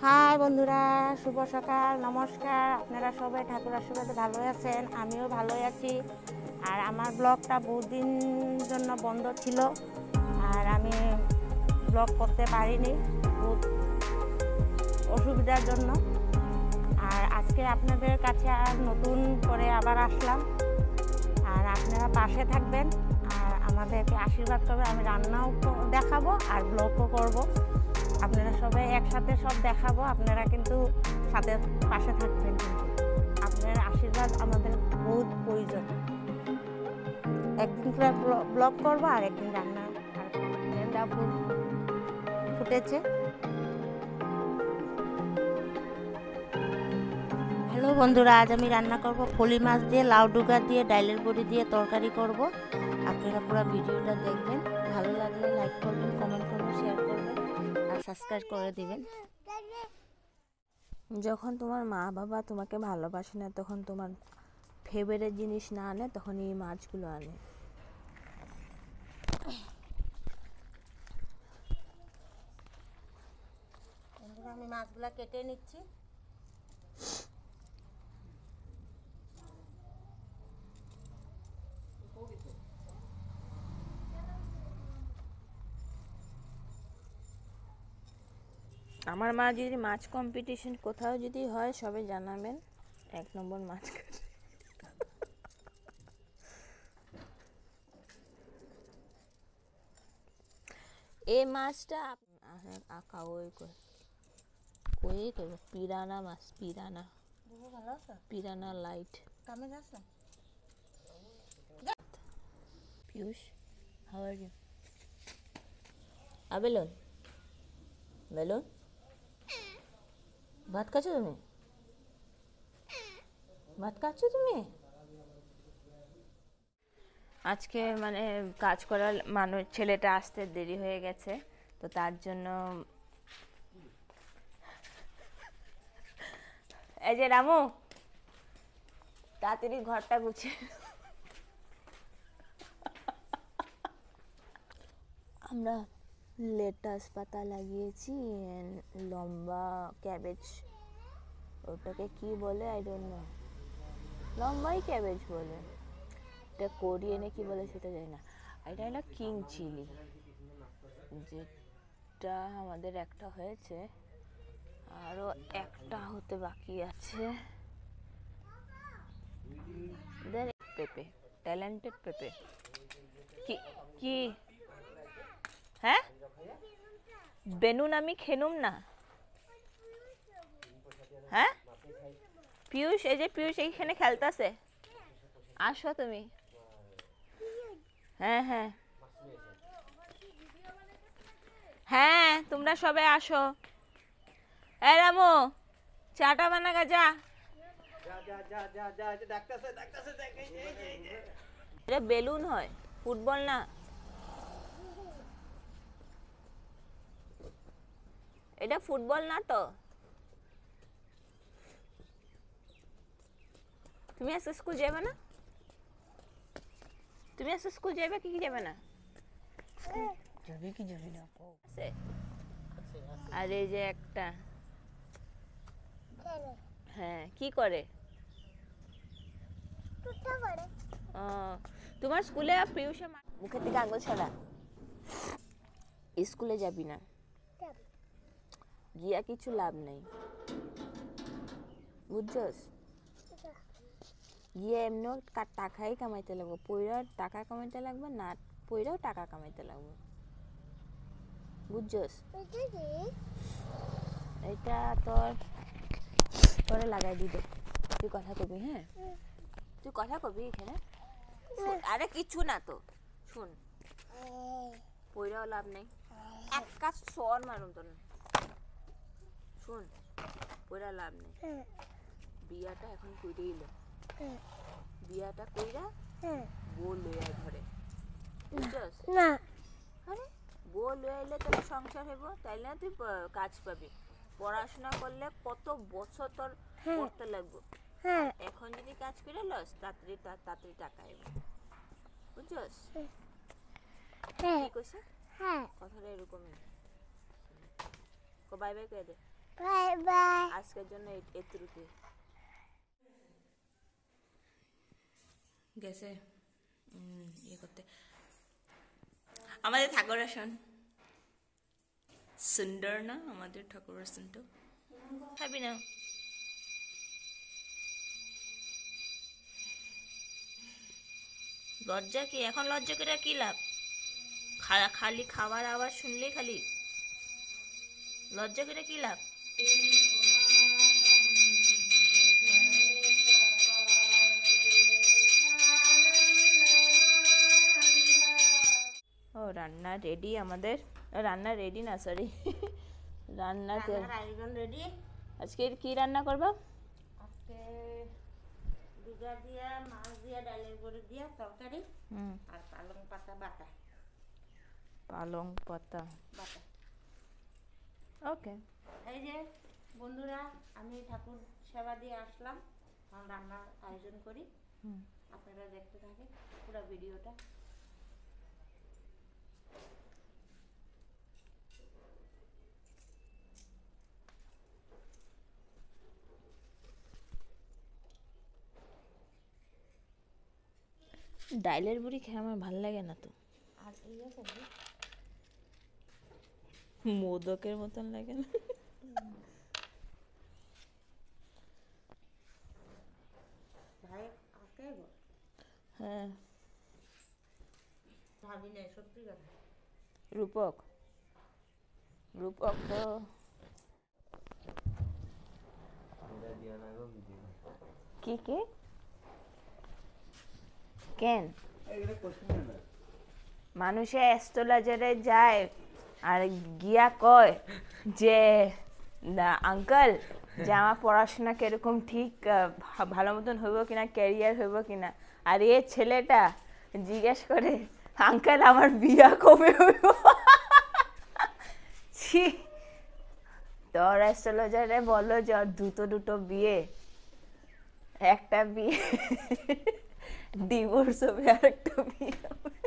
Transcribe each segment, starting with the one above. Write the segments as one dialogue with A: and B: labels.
A: High বন্ধুরা, শুভ সকাল, নমস্কার। আপনারা সবাই ঠাকুর আশীর্বাদে ভালো আছেন, আমিও ভালোই আছি। আর আমার ব্লগটা বহুদিন জন্য বন্ধ ছিল, আর আমি ব্লগ করতে পারিনি বহুত অসুবিধার জন্য। আর আজকে আপনাদের কাছে আর নতুন করে আবার আসলাম। আর আপনারা পাশে থাকবেন আর আমাদেরকে আশীর্বাদ করবেন। আমি রান্নাও দেখাবো আর ব্লগও করবো। আপনারা সবাই একসাথে সব দেখাবো, আপনারা কিন্তু সাথে পাশে থাকবেন। কিন্তু আপনার আশীর্বাদ আমাদের বহুত প্রয়োজন। একদিন করে ব্লগ করবো আর একদিন রান্না। আর গেন্দা ফুল ফুটেছে। হ্যালো বন্ধুরা, আজ আমি রান্না করব ফলি মাছ দিয়ে, লাউ ডুগা দিয়ে, ডাইলের বড়ি দিয়ে তরকারি করব। আপনারা পুরো ভিডিওটা দেখবেন, ভালো লাগলে লাইক করবেন, কমেন্ট করবেন, শেয়ার করবেন আর সাবস্ক্রাইব করে দিবেন।
B: যখন তোমার মা বাবা তোমাকে ভালোবাসে না, তখন তোমার ফেভারিট জিনিস না আনে, তখন এই মাছগুলো আনে।
A: আমি মাছগুলা কেটে নিচ্ছি।
B: আমার মা যদি মাছ কম্পিটিশন কোথাও যদি হয়, সবাই জানাবেন, 1 নম্বর মাছ কাটে। এই মাছটা আঁকা ওই কই কই পিরানা মাছ, piranha piranha light. Piyush, how are you? Balloon balloon, ভাত খাচ্ছো তুমি? ভাত খাচ্ছো তুমি? আজকে মানে কাজ করার মানুষ ছেলেটা আসতে দেরি হয়ে গেছে, তো তার জন্য এই যে রামু, তাড়াতাড়ি ঘরটা গুছিয়ে। আমরা লেটাস পাতা লাগিয়েছি, লম্বা ক্যাবেজ, ওটাকে কি বলে আই ডোন্ট নো, লম্বাই ক্যাবেজ বলে, এটা কোরিয়ানে কি বলে সেটা জানি না। এটা হলো কিং চিলি, যেটা আমাদের একটা হয়েছে, আরও একটা হতে বাকি আছে। পেঁপে, ট্যালেন্টেড পেঁপে। কি কি হ্যাঁ, বেনুন আমি খেনুম না। হ্যাঁ পিয়ুষ, এই যে পিয়ুষ এইখানে খেলতেছে, আসো তুমি। হ্যাঁ হ্যাঁ হ্যাঁ, তোমরা সবাই আসো। এ রামু, চাটা বানাগা যা। এটা বেলুন হয়, ফুটবল না। এটা ফুটবল না তো। তুমি আজকে স্কুল যাবে না? তুমি আজকে স্কুল যাবে কি যাবে না? যাবে কি যাবে না? আর এই যে একটা, হ্যাঁ কি করে? তোমার স্কুলে পিয়ুষে মুখের দিকে আঙুল ছড়া, স্কুলে যাবি না, গিয়া কিছু লাভ নেই, বুঝছস? গিয়ে এমনিও টাকাই কামাইতে লাগবো, পয়রাও টাকা কামাইতে লাগবে, না পয়রাও টাকা কামাইতে লাগবে, বুঝছস? এটা তোরে লাগাই দিবে, তুই কথা কবি। হ্যাঁ তুই কথা কবি এখানে। আরে কিছু না তো, শুন, পয়রাও লাভ নেই, এক কাজ সর মারুম তো না, শুন, পয়রা লাভ নেই। বিয়াটা এখন কইরেই লো, বিয়াটা কইরা বউ লইয়া ঘরে, বুঝছস? না আরে বউ লইয়া এলে তোর সংসার হইব, তাইলে না তুই কাজ পাবি। পড়াশোনা করলে কত বছর তোর পড়তে লাগবে, এখন যদি কাজ করে লস তাড়াতাড়ি টাকা আইব, বুঝছস? কি কইছে? কথাটা এরকমই। বাই বাই কয়ে দে।
C: Bye bye.
B: আজকের জন্য এতটুকু গেছে ইয়ে করতে। আমাদের ঠাকুর আসন সুন্দর না, আমাদের ঠাকুর আসনটা খাবি না? লজ্জা কি এখন? লজ্জা করে কি লাভ? খালি খাবার আওয়াজ শুনলেই খালি লজ্জা করে কি লাভ? ও রান্না রেডি আমাদের। রান্না রেডি না, সরি, রান্না
A: আয়োজন রেডি।
B: আজকে কি রান্না করবা?
A: আজকে দুগা দিয়া মাছ দিয়া ডালের বড়ি দিয়া তরকারি আর পালং পাতা বাটা।
B: পালং পাতা
A: বাটা।
B: ওকে।
A: এই যে বন্ধুরা, আমি ঠাকুর সেবা দিয়ে আসলাম, এখন রান্নার আয়োজন করি। আপনারা দেখতে থাকেন পুরো ভিডিওটা।
B: ডাইলের বড়ি খেয়ে আমার ভাল লাগে না তো,
A: আর ইয়ে করবি
B: মোদকের মতন লাগে না।
A: ভাই আজকে
B: হ্যাঁ
A: ভাবি নাই, সত্যি কথা।
B: রূপক, রূপক তো কি কি কেন মানুষে অ্যাস্ট্রোলজারে যায় আর গিয়া কয় যে না আঙ্কেল, যে আমার পড়াশোনা কিরকম ঠিক ভালো মতন হইব কিনা, ক্যারিয়ার হইব কিনা, আর এ ছেলেটা জিজ্ঞেস করে আঙ্কেল আমার বিয়া কবে হইব? ছি, তোর অ্যাস্ট্রোলজারে বললো যে ওর দুটো বিয়ে, একটা বিয়ে ডিভোর্স হবে আর একটা বিয়ে হবে।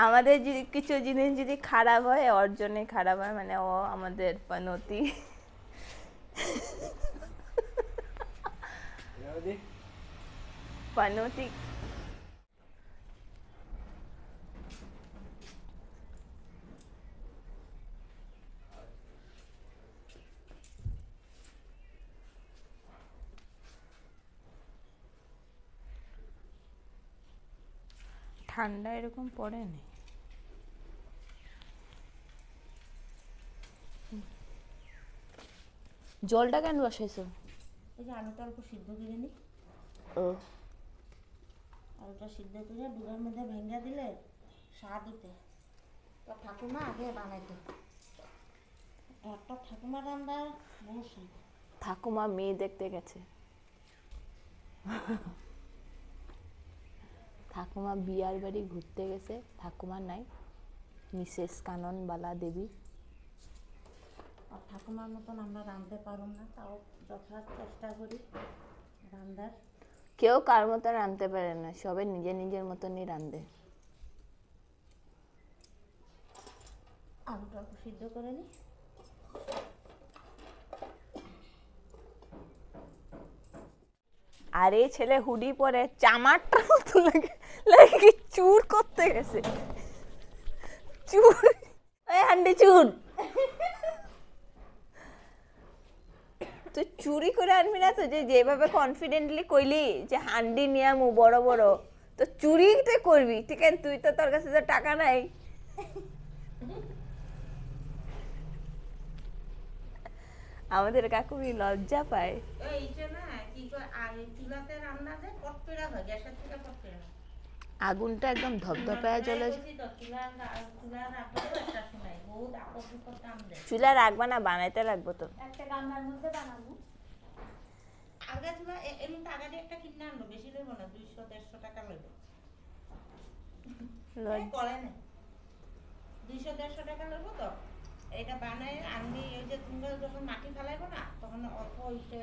B: আমাদের যদি কিছু জিনিস যদি খারাপ হয় ওর জন্যই খারাপ হয়, মানে ও আমাদের পনতি। পনতি ঠান্ডা এরকম পড়েনি। জলটা কেন বসাইছো?
A: এই যে আলুটা অল্প সিদ্ধ করে নি।
B: ও
A: আলুটা সিদ্ধ করে দুধের মধ্যে ভেঙে দিলে স্বাদ উঠে। তো ঠাকুমা আগে বানাইতো, একটা ঠাকুমা রান্না বহু স্বাদ।
B: ঠাকুমা মেয়ে দেখতে গেছে, ঠাকুমা বিয়ার বাড়ি ঘুরতে গেছে। ঠাকুমা নাই, মিসেস কাননবালা দেবী।
A: আর ঠাকুমার মতন আমরা রাঁধতে পারব না, তাও যথাযথ চেষ্টা করি রান্নার।
B: কেউ কার মতো রাঁধতে পারে না, সবাই নিজের নিজের মতনই রাঁধে।
A: আলুটা অল্প সিদ্ধ করে নিই।
B: আর এই ছেলে হুডি পরে চামারটার মতো লাগে, লাগে চুর করতে গেছে। চুর, এই হান্ডি চুর, তুই চুরি করে আনবি না তো? যে যেভাবে কনফিডেন্টলি কইলি যে হান্ডি নিয়ে আমু বড় বড়, তো চুরি তো করবি ঠিক আছে? তুই তো, তোর কাছে তো টাকা নাই। আমাদের কাকুরি লজ্জা পায়।
A: এইটা না কি করে, আগে চুলাতে রান্না যে পটপেড়া হয়, গ্যাসের থেকে পটপেড়া হয়।
B: আগুনটা একদম ধপধপায় জ্বলে। চুলা রাখবা না, বানাইতে রাখবো তো।
A: একটা গামলার মধ্যে বানাবো। আগে চুলা এমনি টাকা দিয়ে একটা কিনে আনলো, বেশি লইব না, 200-150 টাকা লইব। করে না 200-150 টাকা লইব তো। এটা বানায় আনবি, ওই যে তুমি যখন মাটি ফেলাইবো না, তখন অল্প ওইতে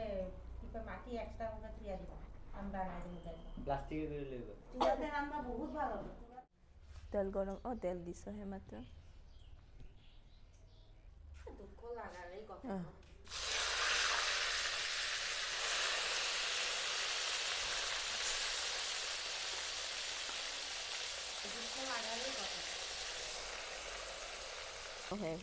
A: মাটি এক্সট্রা করে তুইয়া দিব। আমি বানাই দিব, প্লাস্টিকের করে লইব। চুলাতে রান্না বহুত ভালো।
B: তেল গরম, ও তেল দিছো হে মাত্র।
A: দুঃখ লাগার এই কথা। দুঃখ লাগার এই কথা।
B: ওহে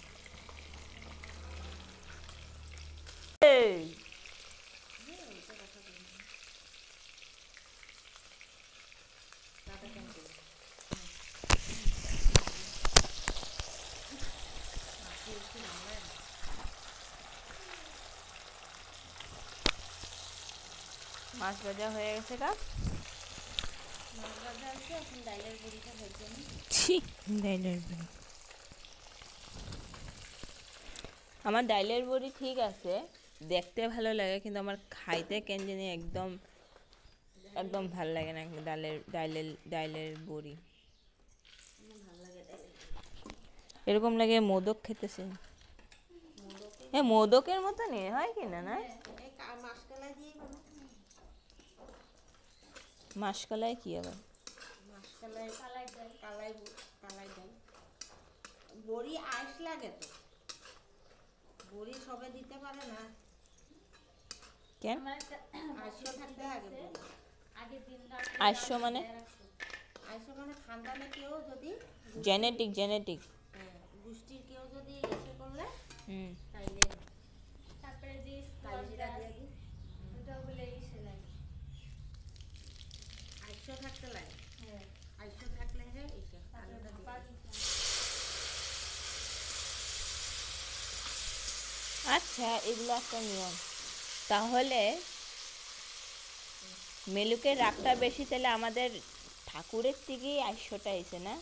B: মাছ ভাজা হয়ে গেছে গা।
A: মাছ ভাজা আছে, এখন ডাইলের বড়িটা ভেজে নিই।
B: ছি, ডাইলের বড়ি। আমার ডাইলের বড়ি ঠিক আছে, দেখতে ভালো লাগে, কিন্তু আমার খাইতে কেন জানি একদম একদম ভাল লাগে না ডাইলের বড়ি। এরকম লাগে মোদক খেতেছে। হ্যাঁ, মোদকের মতো নেই হয় কি না? না,
A: এই মাসকলাই দিয়ে বানাও।
B: মাসকলাই কি আবার?
A: মাসকলাই কালাই ডাল। বড়ি আইস লাগে তো, বড়ি সবে দিতে পারে না।
B: কেন
A: আইসও থাকতে লাগে বড়ি।
B: আইসো মানে?
A: আইসও মানে খানদানে কেউ যদি
B: জেনেটিক
A: গোষ্ঠীর কেউ যদি এসে করলে
B: হুম।
A: তাইলে তারপরে যে কালিজিরা দিয়ে দিই, ওটা বলে ইসে লাগে, আইসও থাকতে লাগে। আইসও থাকলে হে ইসে আলুটা দিয়ে দিই।
B: আচ্ছা, এগুলো একটা নিয়ম। তাহলে মেলুকের রাগটা বেশি, তাহলে আমাদের ঠাকুরের থেকেই আইসটা এসে না?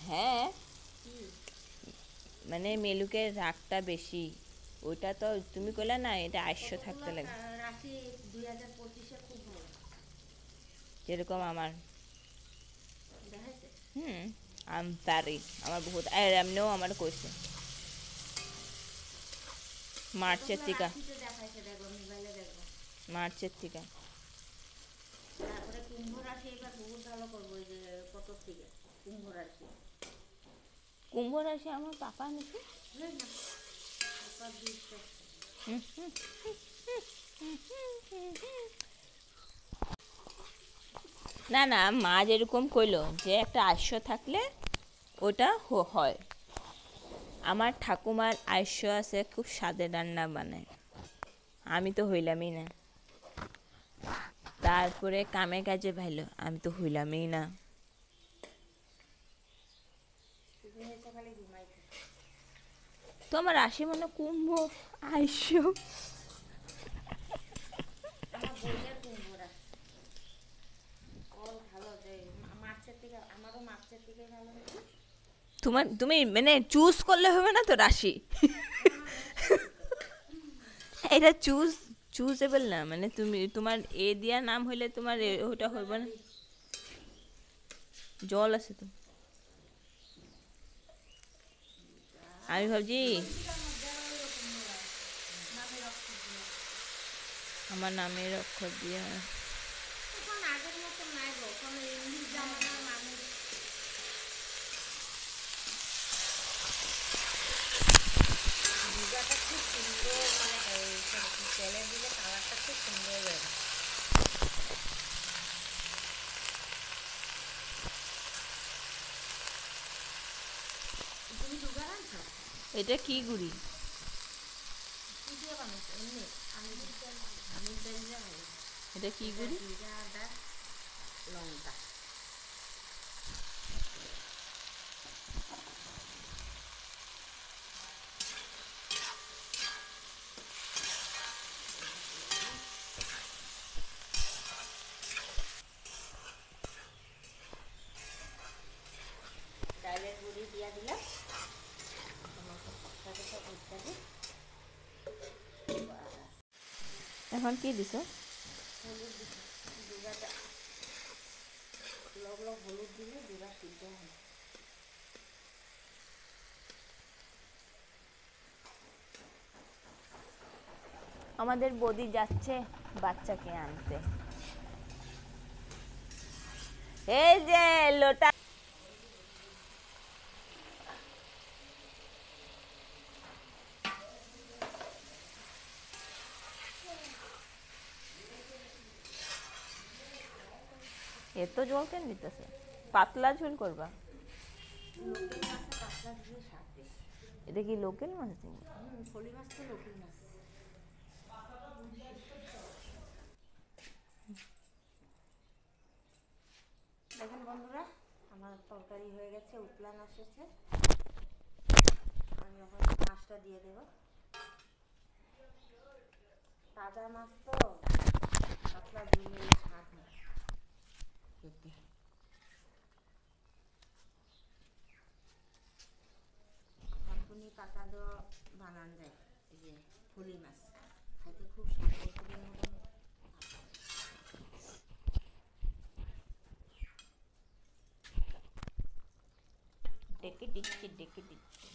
B: হ্যাঁ, মানে মেলুকের রাগটা বেশি, ওইটা তো তুমি কইলা না, এটা আইস্য থাকতে লাগে।
A: রাশি 2025-এ খুব ভালো,
B: যেরকম আমার
A: দেখাইছে।
B: পারি, আমার বহুত, আর এমনিও আমার কইছে মার্চের থেকে।
A: রাশিতে দেখাইছে, দেখো মোবাইলে দেখো।
B: মার্চের থেকে।
A: তারপরে কুম্ভ রাশি এবার বহুত ভালো করবো, এই যে কত থেকে কুম্ভ রাশি।
B: কুম্ভ রাশি আমার পাপা নাকি? না না, মা যেরকম কইলো যে একটা আইস্য থাকলে ওটা হয়। আমার ঠাকুমার আইস্য আছে, খুব স্বাদের রান্না বানায়, আমি তো হইলামই না। তারপরে কামে কাজে ভাইলো, আমি তো হইলামই না। তোমার রাশি মনে কুম্ভ আইস্য।
A: আমার বইয়ের কুম্ভ রাশি ওর ভালো, যে মার্চের থেকে, আমারও মার্চের থেকে ভালো হয়েছে।
B: তুমি মানে চুজ করলে হবে না তো রাশি, এটা চুজেবল না, মানে তুমি তোমার এ দিয়া নাম হইলে তোমার ওটা হইব না। জল আছে তো, আমি ভাবছি আমার নামের অক্ষর দিয়ে।
A: এখন আগের মতো নাই গো, এখন ইংলিশ জামানার মানুষ। ডিজাটা খুব সুন্দর, মানে তেলে দিলে কালারটা খুব সুন্দর বের। তুমি দুগা রাখছো?
B: এটা কি গুড়ি?
A: কি দিয়ে বানাচ্ছো? এমনি আমি তেল দিয়ে বানাই।
B: এটা কি গুড়ি?
A: জিরা, আদা, লঙ্কা। ডাইলের গুঁড়ি দিয়া দিলাম,
B: এখন কি দিছো?
A: হলুদ দিচ্ছি, জিরাটা লগ লগ হলুদ দিলে জিরা সিদ্ধ হয়।
B: আমাদের বৌদি যাচ্ছে বাচ্চাকে আনতে। এই যে লোটা এত জল কেন দিতেছে? পাতলা ঝোল করবা? এটা কি লোকাল মাছ দিবি?
A: ফলি মাছ তো লোকাল মাছ। দেখেন বন্ধুরা, আমার তরকারি হয়ে গেছে, উতলান এসেছে। আমি এখন মাছটা দিয়ে দেব। তাজা মাছ তো পাতলা ঝোল হলে স্বাদ হয় খেতে। থানকুনি পাতা দেওয়া বানান যায়, এই যে ফলি মাছ খাইতে খুব স্বাদ। কচুরির মতন
B: ডেকে দিচ্ছি, ডেকে দিচ্ছি।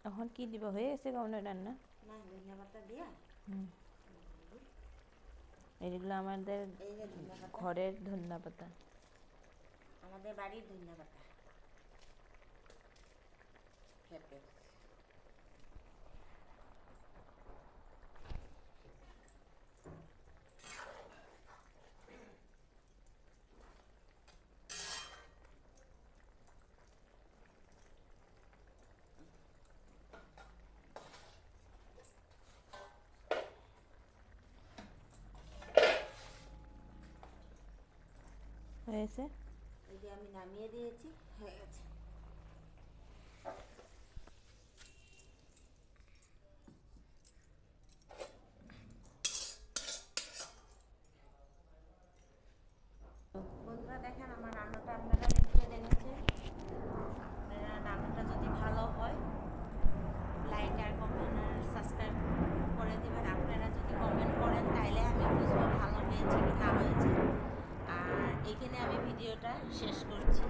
B: এখন কি দিবা? হয়ে গেছে গাউনের রান্না?
A: না, ধনিয়া পাতা দিয়া।
B: এগুলো আমাদের
A: এই যে ধনিয়া পাতা,
B: ঘরের ধনিয়া পাতা।
A: আমাদের বাড়ির ধনিয়া পাতা খেতে।
B: হয়েছে?
A: এই যে আমি নামিয়ে দিয়েছি, হয়ে গেছে। বন্ধুরা দেখেন, আমার রান্নাটা আপনারা নিশ্চয়ই দেখেছেন। আপনারা রান্নাটা যদি ভালো হয়, লাইক আর কমেন্ট আর সাবস্ক্রাইব করে দেবেন। আপনারা যদি কমেন্ট করেন তাইলে আমি বুঝবো ভালো হয়েছে কি না হয়েছে। আর এখানে আমি ভিডিওটা শেষ করছি।